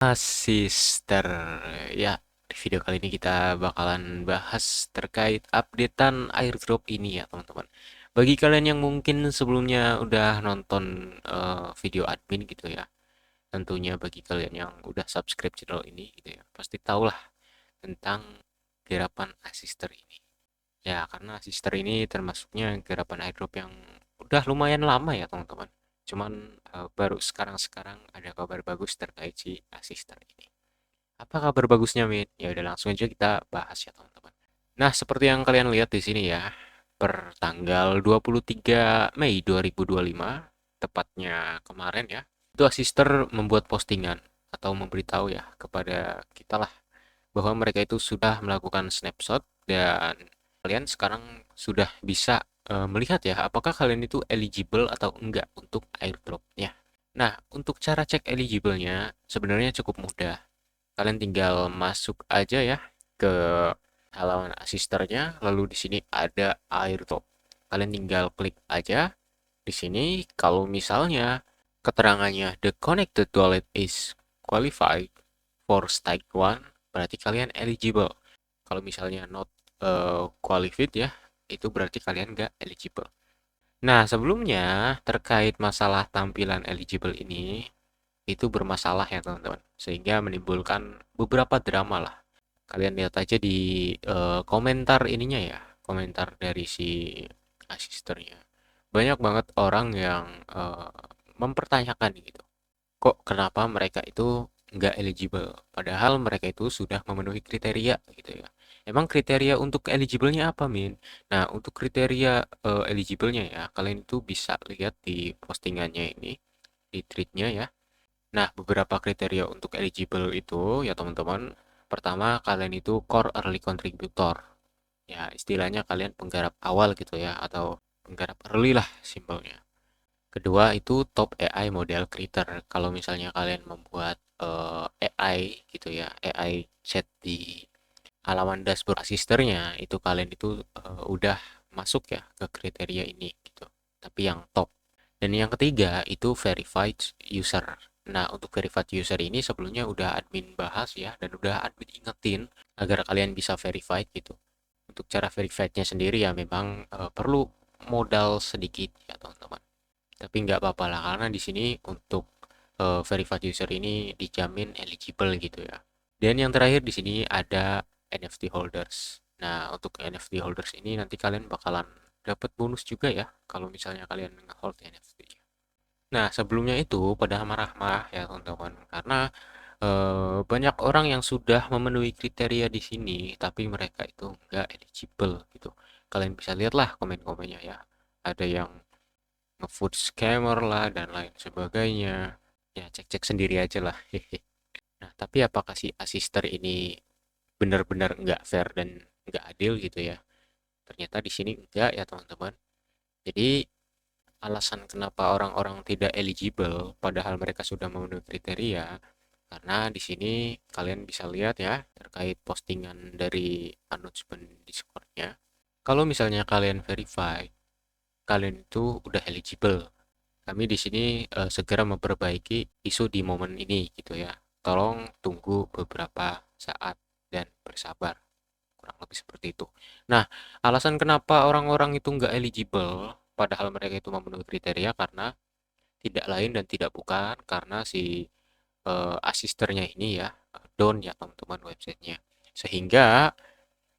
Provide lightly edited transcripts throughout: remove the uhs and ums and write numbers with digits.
Sister, ya di video kali ini kita bakalan bahas terkait updatean airdrop ini ya teman-teman. Bagi kalian yang mungkin sebelumnya udah nonton video admin gitu ya, tentunya bagi kalian yang udah subscribe channel ini gitu ya, pasti tahulah tentang garapan Asister ini. Ya, karena Sister ini termasuknya garapan airdrop yang udah lumayan lama ya teman-teman. Cuman baru sekarang-sekarang ada kabar bagus terkait si Sister ini. Apa kabar bagusnya, Min? Ya udah langsung aja kita bahas ya teman-teman. Nah, seperti yang kalian lihat di sini ya, per tanggal 23 Mei 2025, tepatnya kemarin ya, itu Sister membuat postingan atau memberitahu ya kepada kita lah bahwa mereka itu sudah melakukan snapshot dan kalian sekarang sudah bisa melihat ya apakah kalian itu eligible atau enggak untuk airdropnya. Nah, untuk cara cek eligible-nya sebenarnya cukup mudah. Kalian tinggal masuk aja ya ke halaman asisternya, lalu di sini ada airdrop. Kalian tinggal klik aja di sini. Kalau misalnya keterangannya the connected wallet is qualified for stake one, berarti kalian eligible. Kalau misalnya not qualified ya, itu berarti kalian nggak eligible. Nah, sebelumnya terkait masalah tampilan eligible ini, itu bermasalah ya teman-teman. Sehingga menimbulkan beberapa drama lah. Kalian lihat aja di komentar ininya ya, komentar dari si asisternya. Banyak banget orang yang mempertanyakan gitu. Kok kenapa mereka itu nggak eligible? Padahal mereka itu sudah memenuhi kriteria gitu ya. Emang kriteria untuk eligible-nya apa, Min? Nah, untuk kriteria eligible-nya ya, kalian itu bisa lihat di postingannya ini, di tweet-nya ya. Nah, beberapa kriteria untuk eligible itu ya teman-teman. Pertama, kalian itu core early contributor. Ya, istilahnya kalian penggarap awal gitu ya, atau penggarap early lah simbolnya. Kedua itu top AI model creator. Kalau misalnya kalian membuat AI gitu ya, AI chat di halaman dashboard asisternya, itu kalian itu udah masuk ya ke kriteria ini gitu. Tapi yang top. Dan yang ketiga itu verified user. Nah, untuk verified user ini sebelumnya udah admin bahas ya, dan udah admin ingetin agar kalian bisa verified gitu. Untuk cara verifiednya sendiri ya memang perlu modal sedikit ya teman-teman. Tapi nggak apa-apa lah karena di sini untuk verified user ini dijamin eligible gitu ya. Dan yang terakhir di sini ada NFT holders. Nah, untuk NFT holders ini nanti kalian bakalan dapat bonus juga ya kalau misalnya kalian hold NFT. Nah, sebelumnya itu pada marah-marah ya teman-teman karena banyak orang yang sudah memenuhi kriteria di sini tapi mereka itu nggak eligible gitu. Kalian bisa lihatlah komen-komennya ya. Ada yang ngefood scammer lah dan lain sebagainya. Ya cek-cek sendiri aja lah. Nah, tapi apakah si asister ini benar-benar nggak fair dan nggak adil gitu ya? Ternyata di sini enggak ya teman-teman. Jadi alasan kenapa orang-orang tidak eligible padahal mereka sudah memenuhi kriteria karena di sini kalian bisa lihat ya terkait postingan dari announcement Discord-nya. Kalau misalnya kalian verify, kalian itu udah eligible. Kami di sini segera memperbaiki isu di momen ini gitu ya. Tolong tunggu beberapa saat dan bersabar. Kurang lebih seperti itu. Nah, alasan kenapa orang-orang itu nggak eligible, padahal mereka itu memenuhi kriteria karena tidak lain dan tidak bukan karena si asisternya ini ya down ya teman-teman websitenya. Sehingga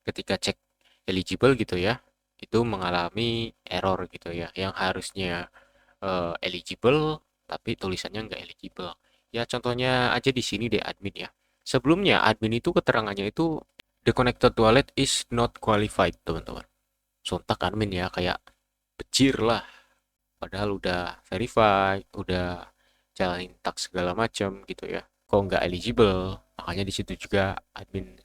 ketika cek eligible gitu ya, itu mengalami error gitu ya, yang harusnya eligible tapi tulisannya nggak eligible. Ya contohnya aja di sini deh admin ya. Sebelumnya admin itu keterangannya itu the connected wallet is not qualified teman-teman. Sontak admin ya kayak bejir lah. Padahal udah verified, udah jalanin tax segala macam gitu ya. Kok nggak eligible? Makanya di situ juga admin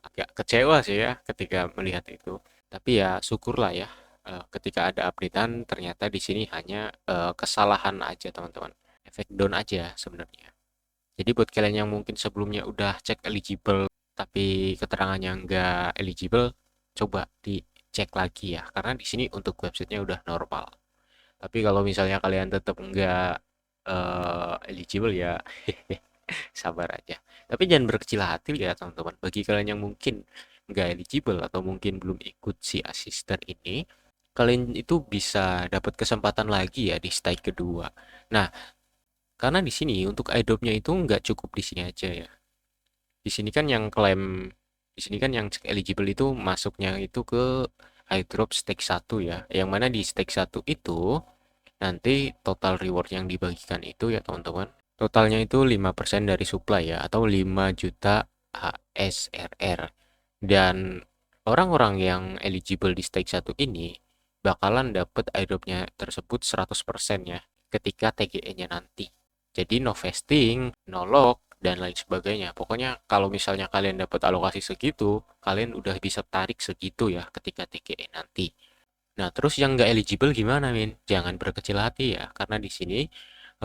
agak kecewa sih ya ketika melihat itu. Tapi ya syukurlah ya ketika ada updatean ternyata di sini hanya kesalahan aja teman-teman. Efek down aja sebenarnya. Jadi buat kalian yang mungkin sebelumnya udah cek eligible tapi keterangannya nggak eligible, coba dicek lagi ya. Karena di sini untuk websitenya udah normal. Tapi kalau misalnya kalian tetap nggak eligible ya, Sabar aja. Tapi jangan berkecil hati ya teman-teman. Bagi kalian yang mungkin nggak eligible atau mungkin belum ikut si asisten ini, kalian itu bisa dapat kesempatan lagi ya di stake kedua. Nah, karena di sini untuk airdropnya itu nggak cukup di sini aja ya. Di sini kan yang klaim, di sini kan yang eligible itu masuknya itu ke airdrop stake satu ya. Yang mana di stake satu itu nanti total reward yang dibagikan itu ya teman-teman. Totalnya itu 5% dari supply ya, atau 5 juta HSRR. Dan orang-orang yang eligible di stake satu ini bakalan dapat airdropnya tersebut 100% ya ketika TGE-nya nanti. Jadi no vesting, no lock, dan lain sebagainya. Pokoknya kalau misalnya kalian dapat alokasi segitu, kalian udah bisa tarik segitu ya ketika TGE nanti. Nah, terus yang nggak eligible gimana, Min? Jangan berkecil hati ya, karena di sini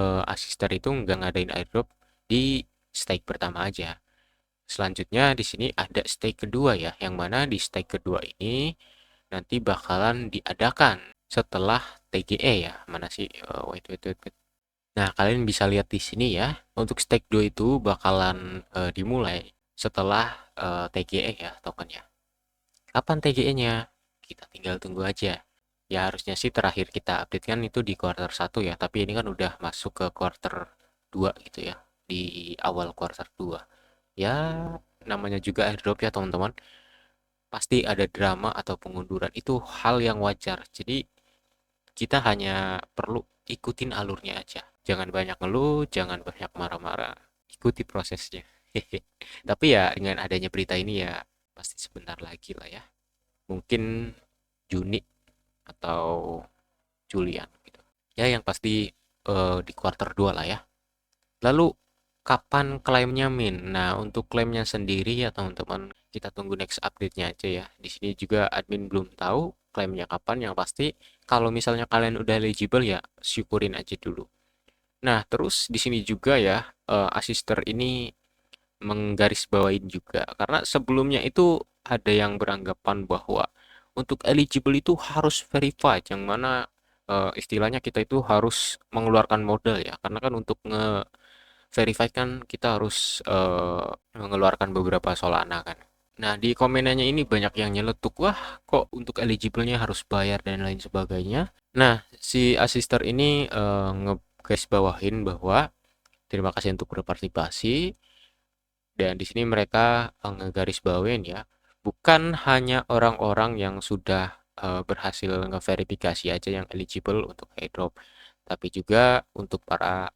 Asister itu nggak ngadain airdrop di stake pertama aja. Selanjutnya di sini ada stake kedua ya, yang mana di stake kedua ini nanti bakalan diadakan setelah TGE ya. Mana sih? Wait. Nah, kalian bisa lihat di sini ya. Untuk stake 2 itu bakalan dimulai setelah TGE ya tokennya. Kapan TGE-nya? Kita tinggal tunggu aja. Ya harusnya sih terakhir kita update kan itu di quarter 1 ya, tapi ini kan udah masuk ke quarter 2 gitu ya. Di awal quarter 2. Ya namanya juga airdrop ya teman-teman. Pasti ada drama atau pengunduran. Itu hal yang wajar. Jadi kita hanya perlu ikutin alurnya aja. Jangan banyak ngeluh, jangan banyak marah-marah. Ikuti prosesnya. Tapi ya dengan adanya berita ini ya pasti sebentar lagi lah ya. Mungkin Juni atau Julian gitu. Ya yang pasti di quarter 2 lah ya. Lalu kapan klaimnya Min? Nah, untuk klaimnya sendiri ya teman-teman, kita tunggu next update-nya aja ya. Di sini juga admin belum tahu klaimnya kapan. Yang pasti kalau misalnya kalian udah eligible ya syukurin aja dulu. Nah, terus di sini juga ya Asister ini menggarisbawain juga karena sebelumnya itu ada yang beranggapan bahwa untuk eligible itu harus verified yang mana istilahnya kita itu harus mengeluarkan modal ya karena kan untuk nge-verify kan kita harus mengeluarkan beberapa Solana kan. Nah, di komenannya ini banyak yang nyeletuk, wah kok untuk eligible-nya harus bayar dan lain sebagainya. Nah, si Asister ini nge-guys bawahin bahwa terima kasih untuk berpartisipasi. Dan di sini mereka ngegarisbawain ya, bukan hanya orang-orang yang sudah berhasil ngeverifikasi aja yang eligible untuk airdrop, tapi juga untuk para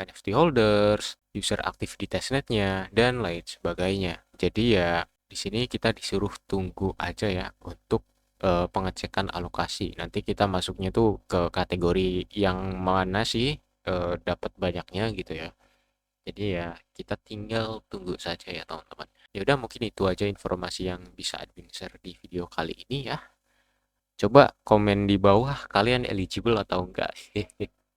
NFT holders, user aktif di testnetnya, dan lain sebagainya. Jadi ya di sini kita disuruh tunggu aja ya untuk pengecekan alokasi. Nanti kita masuknya tuh ke kategori yang mana sih dapat banyaknya gitu ya. Jadi ya kita tinggal tunggu saja ya teman-teman. Ya udah mungkin itu aja informasi yang bisa admin share di video kali ini ya. Coba komen di bawah kalian eligible atau enggak.